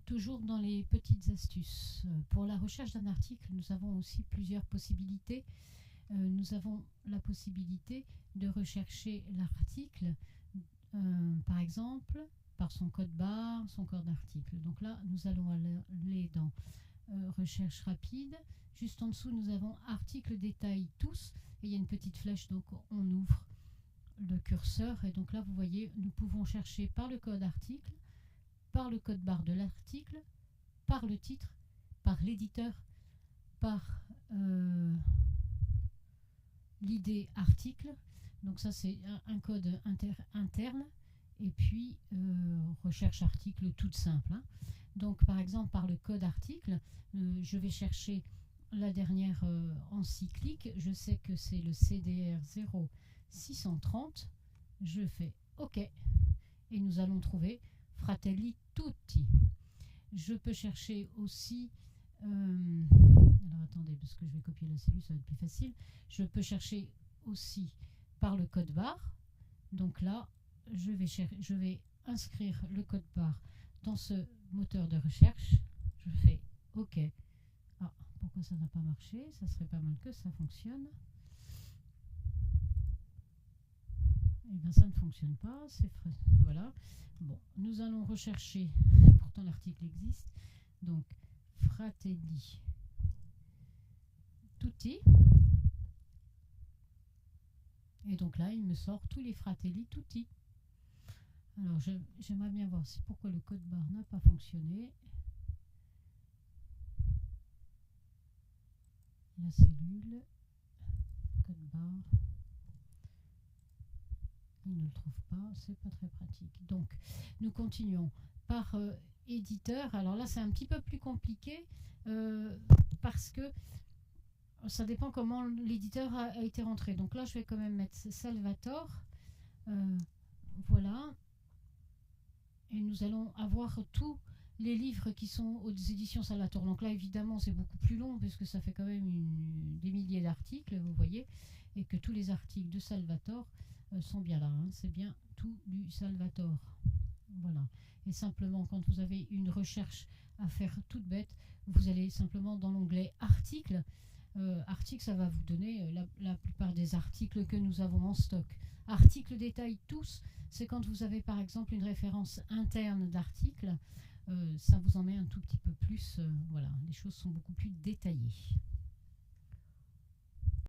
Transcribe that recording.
Toujours dans les petites astuces. Pour la recherche d'un article, nous avons aussi plusieurs possibilités. Nous avons la possibilité de rechercher l'article, par exemple, par son code barre, son code d'article. Donc là, nous allons aller dans recherche rapide. Juste en dessous, nous avons article détail tous. Et il y a une petite flèche, donc on ouvre le curseur. Et donc là, vous voyez, nous pouvons chercher par le code article, par le code barre de l'article, par le titre, par l'éditeur, par l'idée article. Donc ça, c'est un code interne. Et puis, recherche article toute simple. Hein. Donc, par exemple, par le code article, je vais chercher la dernière encyclique. Je sais que c'est le CDR 0630. Je fais OK. Et nous allons trouver Fratelli Tutti. Je peux chercher aussi... alors attendez, parce que je vais copier la cellule, ça va être plus facile. Je peux chercher aussi par le code barre. Donc là, je vais inscrire le code barre dans ce moteur de recherche. Je fais OK. Ah, pourquoi ça n'a pas marché? Ça serait pas mal que ça fonctionne. Et bien ça ne fonctionne pas. Voilà. Bon, nous allons rechercher. Pourtant l'article existe. Donc Fratelli Tutti. Et donc là, il me sort tous les Fratelli Tutti. Alors, j'aimerais bien voir pourquoi le code barre n'a pas fonctionné. La cellule, code barre, il ne le trouve pas, c'est pas très pratique. Donc, nous continuons par éditeur. Alors là, c'est un petit peu plus compliqué parce que ça dépend comment l'éditeur a été rentré. Donc là, je vais quand même mettre Salvatore. Voilà. Et nous allons avoir tous les livres qui sont aux éditions Salvatore. Donc là, évidemment, c'est beaucoup plus long puisque ça fait quand même des milliers d'articles, vous voyez, et que tous les articles de Salvatore sont bien là. Hein. C'est bien tout du Salvatore. Voilà. Et simplement, quand vous avez une recherche à faire toute bête, vous allez simplement dans l'onglet Articles. Articles, ça va vous donner la plupart des articles que nous avons en stock. Articles détail tous, c'est quand vous avez par exemple une référence interne d'article, ça vous en met un tout petit peu plus. Voilà, les choses sont beaucoup plus détaillées.